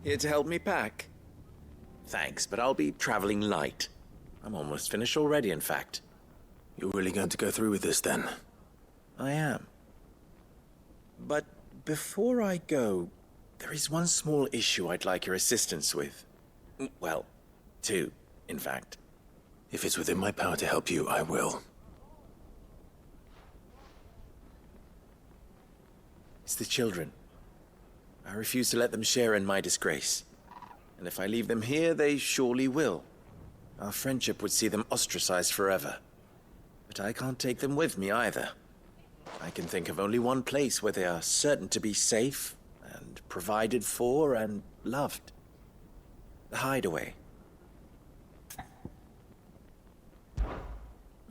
Here to help me pack? Thanks, but I'll be traveling light. I'm almost finished already, in fact. You're really going to go through with this, then? I am. But before I go, there is one small issue I'd like your assistance with. Well, two, in fact. If it's within my power to help you, I will. It's the children. I refuse to let them share in my disgrace. And if I leave them here, they surely will. Our friendship would see them ostracized forever. But I can't take them with me either. I can think of only one place where they are certain to be safe and provided for and loved. The Hideaway.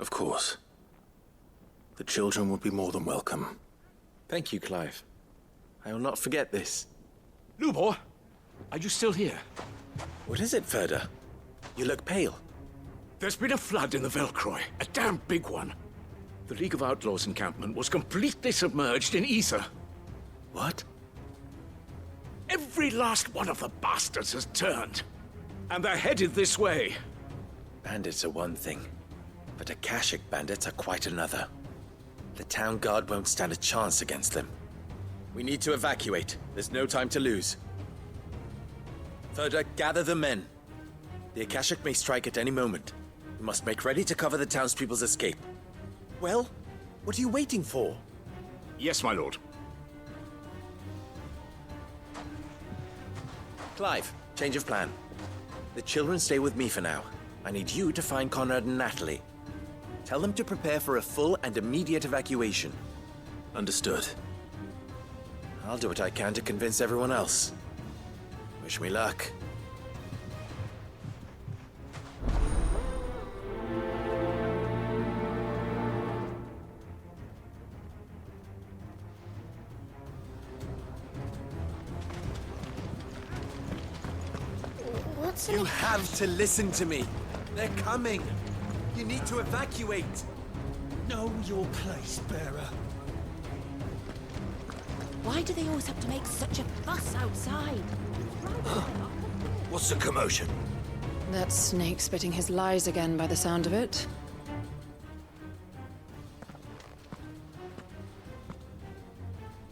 Of course. The children would be more than welcome. Thank you, Clive. I will not forget this. Lubor, are you still here? What is it, Ferda? You look pale. There's been a flood in the Velcroy, a damn big one. The League of Outlaws encampment was completely submerged in ether. What? Every last one of the bastards has turned. And they're headed this way. Bandits are one thing, but Akashic bandits are quite another. The town guard won't stand a chance against them. We need to evacuate. There's no time to lose. Ferda, gather the men. The Akashic may strike at any moment. We must make ready to cover the townspeople's escape. Well, what are you waiting for? Yes, my lord. Clive, change of plan. The children stay with me for now. I need you to find Conrad and Natalie. Tell them to prepare for a full and immediate evacuation. Understood. I'll do what I can to convince everyone else. Wish me luck. You have to listen to me. They're coming. You need to evacuate. Know your place, bearer. Why do they always have to make such a fuss outside? What's the commotion? That snake spitting his lies again by the sound of it.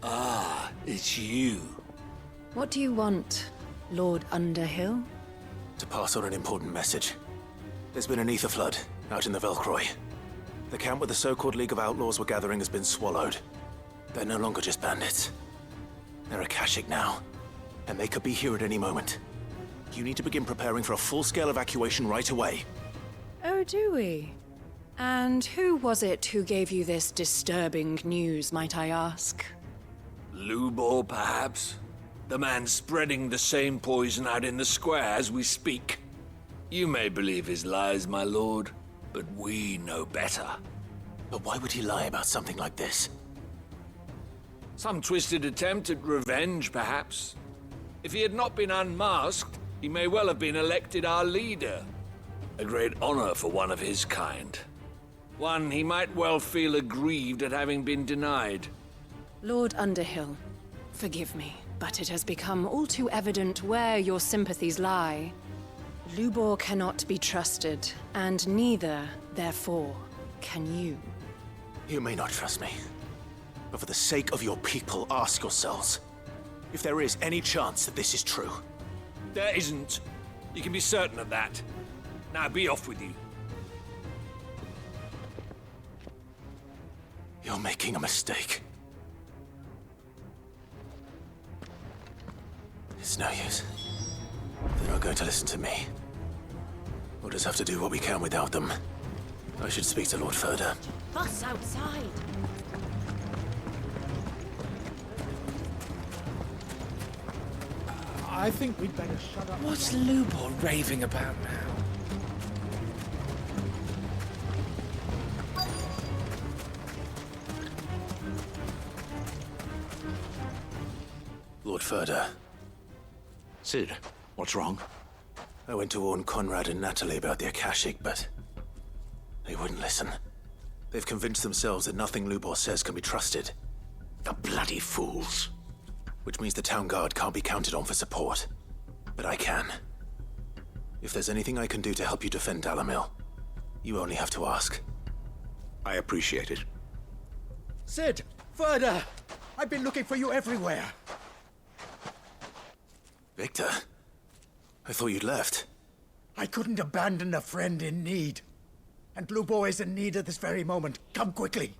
Ah, it's you. What do you want, Lord Underhill? To pass on an important message. There's been an ether flood out in the Velcroy. The camp where the so-called League of Outlaws were gathering has been swallowed. They're no longer just bandits. They're Akashic now, and they could be here at any moment. You need to begin preparing for a full-scale evacuation right away. Oh, do we? And who was it who gave you this disturbing news, might I ask? Lubor, perhaps? The man spreading the same poison out in the square as we speak. You may believe his lies, my lord, but we know better. But why would he lie about something like this? Some twisted attempt at revenge, perhaps. If he had not been unmasked, he may well have been elected our leader. A great honor for one of his kind. One he might well feel aggrieved at having been denied. Lord Underhill, forgive me, but it has become all too evident where your sympathies lie. Lubor cannot be trusted, and neither, therefore, can you. You may not trust me, but for the sake of your people, ask yourselves if there is any chance that this is true. There isn't. You can be certain of that. Now be off with you. You're making a mistake. It's no use. They're not going to listen to me. We'll just have to do what we can without them. I should speak to Lord Ferda. Fuss outside. I think we'd better shut up. What's Lubor raving about now? Lord Ferda, Sid, what's wrong? I went to warn Conrad and Natalie about the Akashic, but they wouldn't listen. They've convinced themselves that nothing Lubor says can be trusted. The bloody fools. Which means the town guard can't be counted on for support. but I can. If there's anything I can do to help you defend Dalimil, you only have to ask. I appreciate it. Sid! Further! I've been looking for you everywhere. Victor? I thought you'd left. I couldn't abandon a friend in need. And Lubo is in need at this very moment. Come quickly.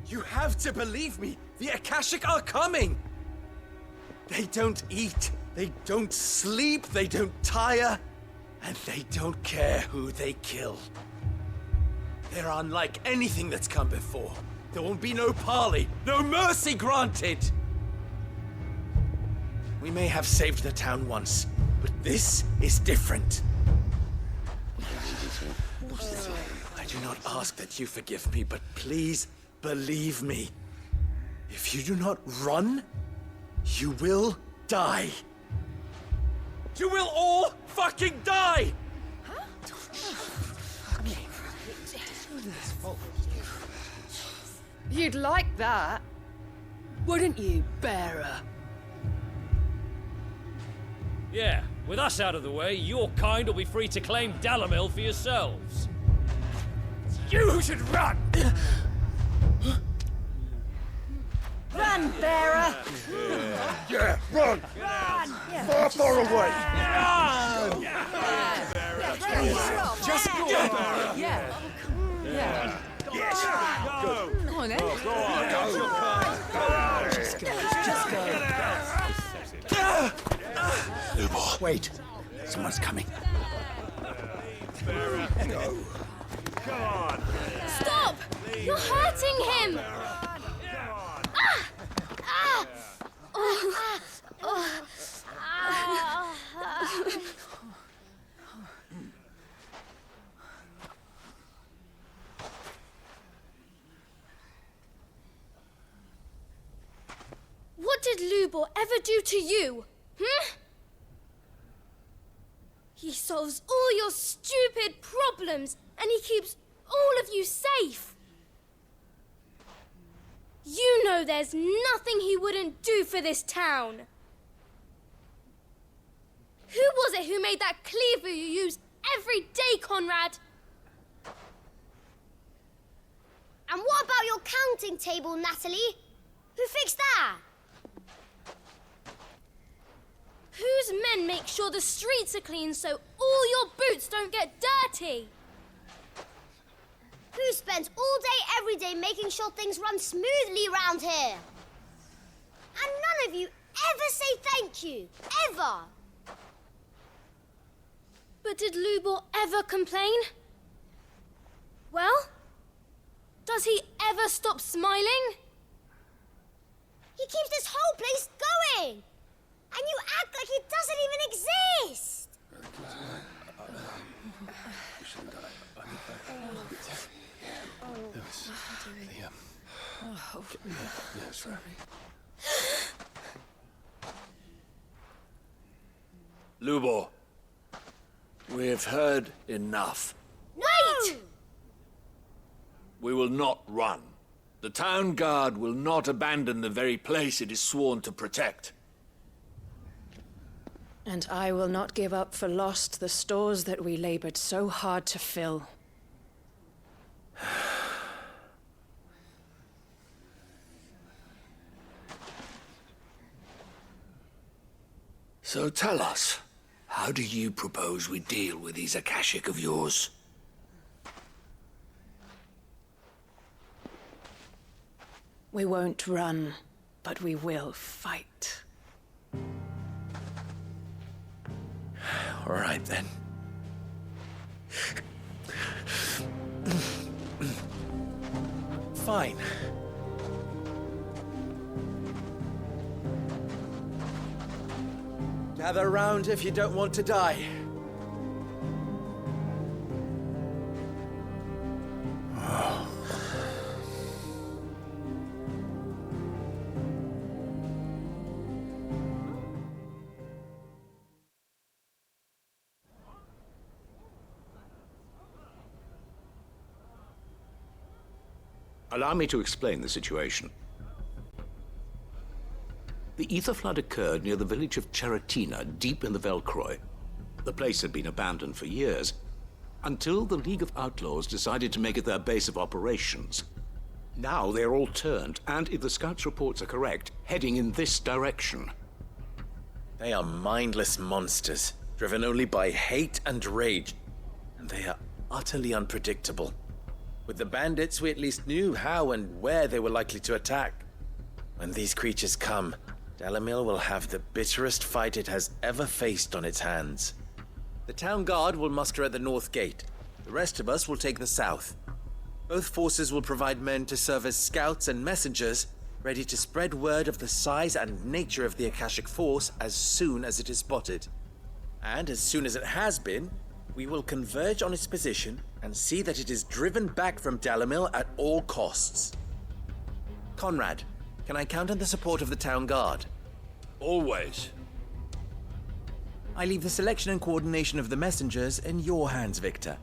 You have to believe me! The Akashic are coming! They don't eat, they don't sleep, they don't tire, and they don't care who they kill. They're unlike anything that's come before. There won't be no parley, no mercy granted! We may have saved the town once, but this is different. I do not ask that you forgive me, but please, believe me, if you do not run, you will die. You will all fucking die! You'd like that, wouldn't you, bearer? Yeah, with us out of the way, your kind will be free to claim Dalimil for yourselves. You should run! Run, bearer! Yeah, run! Run! Far, far away! Just go! Yeah. Yes! Go! Come on, then. Just go. Lubo. Wait, someone's coming. Stop! You're hurting him! What did Lubor ever do to you? He solves all your stupid problems, and he keeps all of you safe. You know there's nothing he wouldn't do for this town. Who was it who made that cleaver you use every day, Conrad? And what about your counting table, Natalie? Who fixed that? Whose men make sure the streets are clean so all your boots don't get dirty? Who spends all day, every day making sure things run smoothly round here? And none of you ever say thank you. Ever. But did Lubor ever complain? Well, does he ever stop smiling? He keeps this whole place going. And you act like it doesn't even exist. Lubor, we've heard enough. Wait! We will not run. The town guard will not abandon the very place it is sworn to protect. And I will not give up for lost the stores that we labored so hard to fill. So tell us, how do you propose we deal with these Akashic of yours? We won't run, but we will fight. All right, then. Fine. Gather round if you don't want to die. Allow me to explain the situation. The ether flood occurred near the village of Cheratina, deep in the Velcroy. The place had been abandoned for years, until the League of Outlaws decided to make it their base of operations. Now they're all turned, and if the scouts' reports are correct, heading in this direction. They are mindless monsters, driven only by hate and rage, and they are utterly unpredictable. With the bandits, we at least knew how and where they were likely to attack. When these creatures come, Dalimil will have the bitterest fight it has ever faced on its hands. The town guard will muster at the north gate. The rest of us will take the south. Both forces will provide men to serve as scouts and messengers, ready to spread word of the size and nature of the Akashic Force as soon as it is spotted. And as soon as it has been, we will converge on its position and see that it is driven back from Dalimil at all costs. Conrad, can I count on the support of the town guard? Always. I leave the selection and coordination of the messengers in your hands, Victor.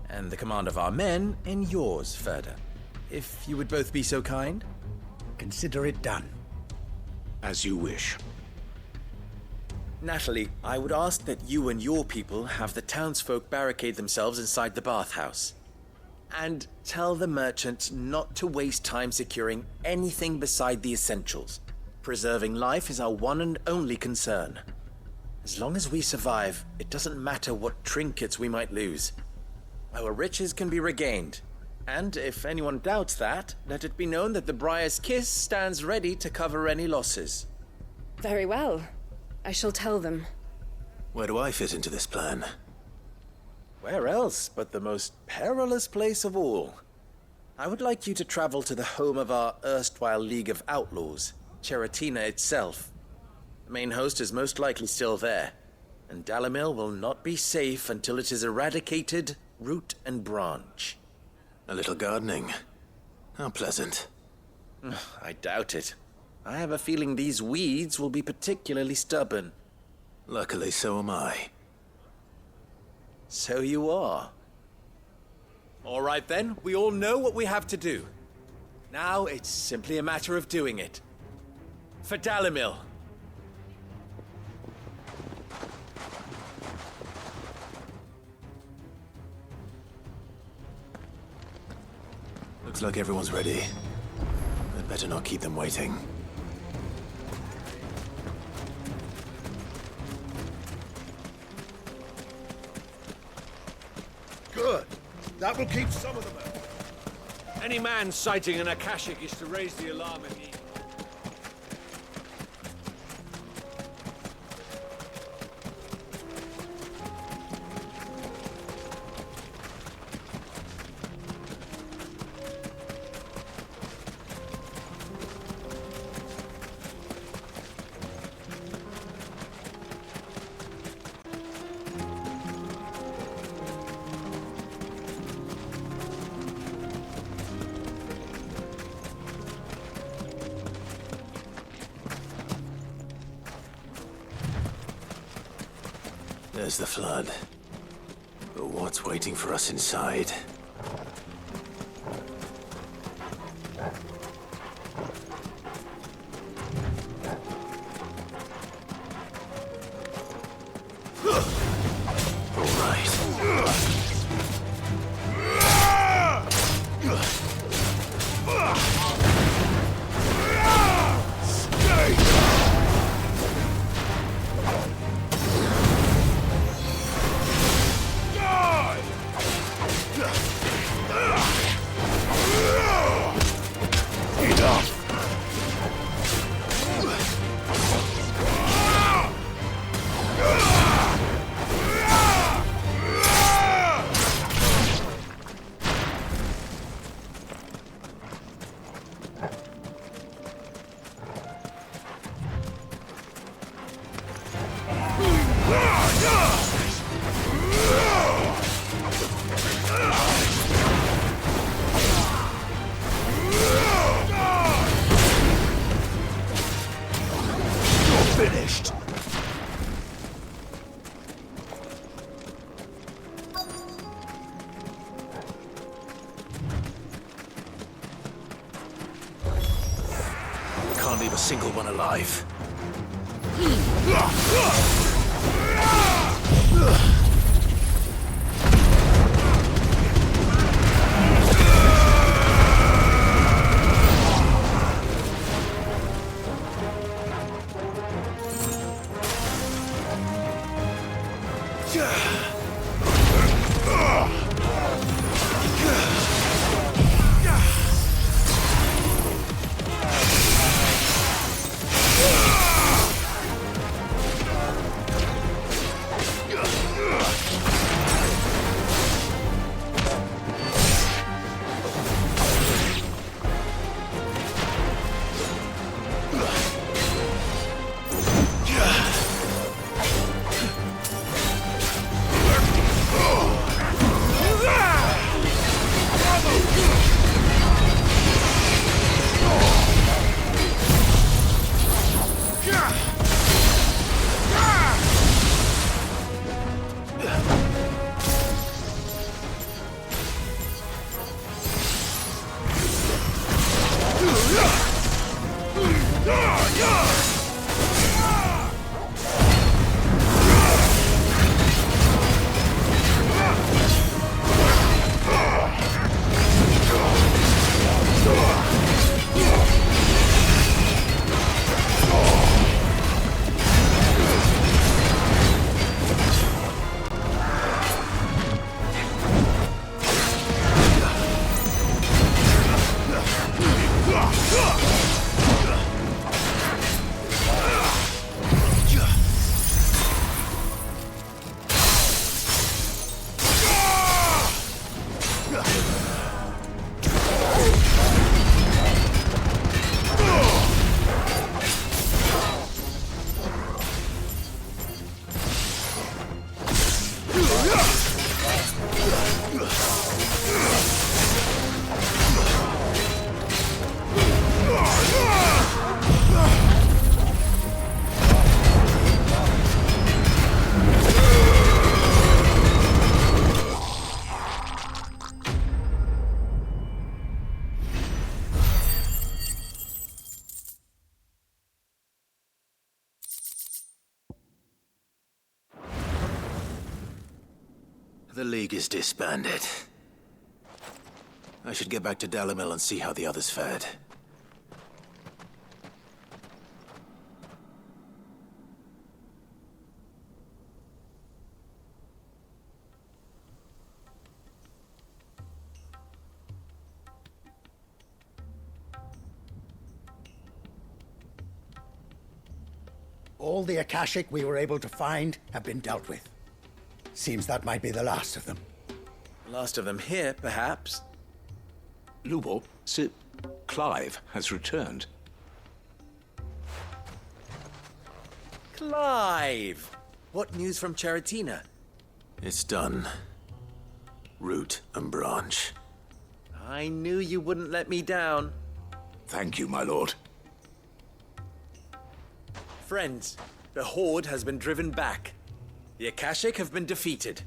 And the command of our men in yours, Ferda. If you would both be so kind. Consider it done. As you wish. Natalie, I would ask that you and your people have the townsfolk barricade themselves inside the bathhouse. And tell the merchant not to waste time securing anything beside the essentials. Preserving life is our one and only concern. As long as we survive, it doesn't matter what trinkets we might lose. Our riches can be regained. And if anyone doubts that, let it be known that the Briar's Kiss stands ready to cover any losses. Very well. I shall tell them. Where do I fit into this plan? Where else but the most perilous place of all? I would like you to travel to the home of our erstwhile League of Outlaws, Cheratina itself. The main host is most likely still there, and Dalimil will not be safe until it is eradicated, root and branch. A little gardening. How pleasant. I doubt it. I have a feeling these weeds will be particularly stubborn. Luckily, so am I. So you are. All right then, we all know what we have to do. Now it's simply a matter of doing it. For Dalimil. Looks like everyone's ready. I'd better not keep them waiting. Good. That will keep some of them out. Any man sighting an Akashic is to raise the alarm immediately. There's the flood. But what's waiting for us inside? single one alive. The League is disbanded. I should get back to Dalimil and see how the others fared. All the Akashic we were able to find have been dealt with. Seems that might be the last of them. Last of them here, perhaps. Lubor, Sir Clive has returned. Clive! What news from Charatina? It's done. Root and branch. I knew you wouldn't let me down. Thank you, my lord. Friends, the Horde has been driven back. The Akashic have been defeated.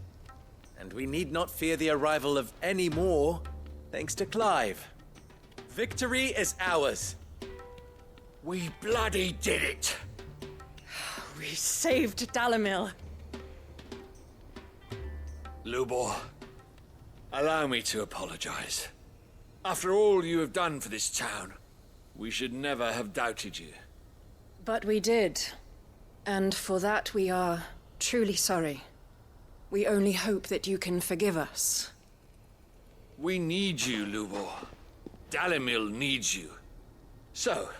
And we need not fear the arrival of any more, thanks to Clive. Victory is ours. We bloody did it! We saved Dalimil. Lubor, allow me to apologize. After all you have done for this town, we should never have doubted you. But we did. And for that we are truly sorry. We only hope that you can forgive us. We need you, Lubor. Dalimil needs you. So,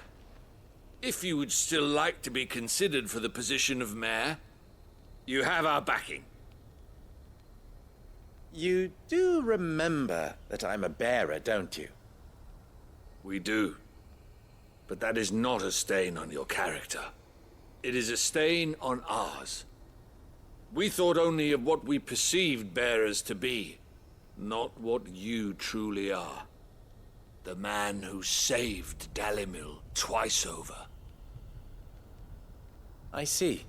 if you would still like to be considered for the position of mayor, you have our backing. You do remember that I'm a bearer, don't you? We do. But that is not a stain on your character. It is a stain on ours. We thought only of what we perceived bearers to be, not what you truly are. The man who saved Dalimil twice over. I see.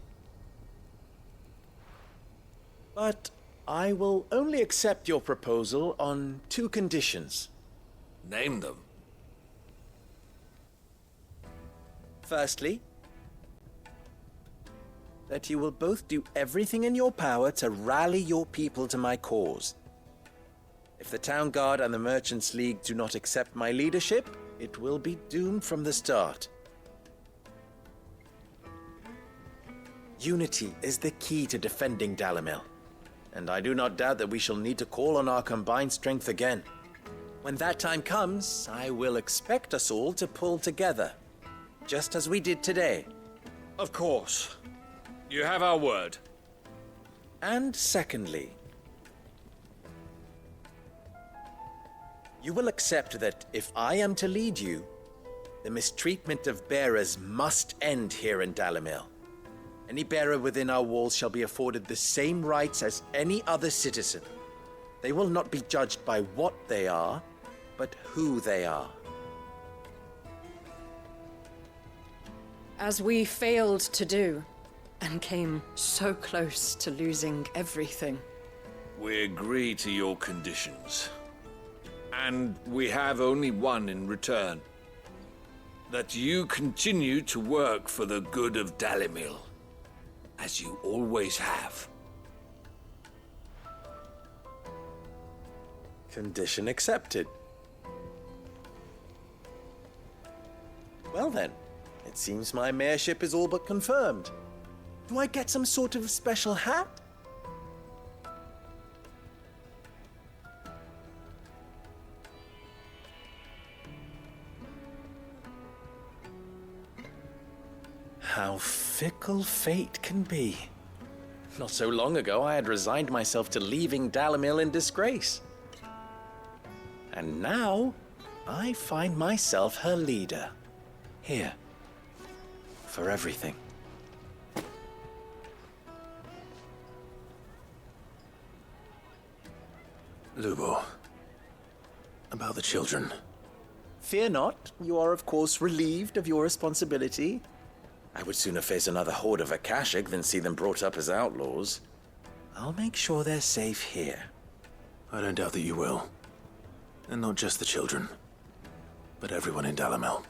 But I will only accept your proposal on 2 conditions. Name them. Firstly, that you will both do everything in your power to rally your people to my cause. If the Town Guard and the Merchants League do not accept my leadership, it will be doomed from the start. Unity is the key to defending Dalimil, and I do not doubt that we shall need to call on our combined strength again. When that time comes, I will expect us all to pull together, just as we did today. Of course. You have our word. And secondly, you will accept that if I am to lead you, the mistreatment of bearers must end here in Dalimil. Any bearer within our walls shall be afforded the same rights as any other citizen. They will not be judged by what they are, but who they are. As we failed to do, and came so close to losing everything. We agree to your conditions. And we have only one in return. That you continue to work for the good of Dalimil, as you always have. Condition accepted. Well then, it seems my mayorship is all but confirmed. Do I get some sort of special hat? How fickle fate can be. Not so long ago, I had resigned myself to leaving Dalimil in disgrace. And now, I find myself her leader. Here. For everything. Lubo, about the children. Fear not, you are of course relieved of your responsibility. I would sooner face another horde of Akashic than see them brought up as outlaws. I'll make sure they're safe here. I don't doubt that you will. And not just the children, but everyone in Dalimil.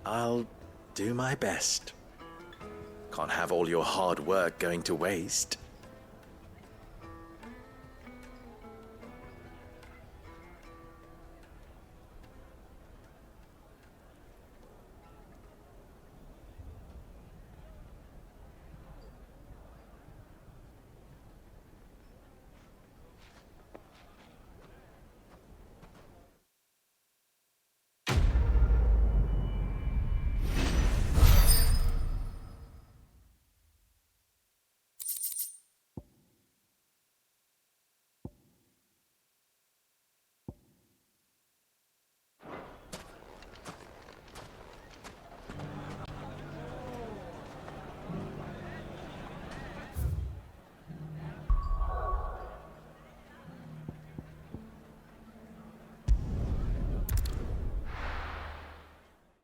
I'll do my best. Can't have all your hard work going to waste.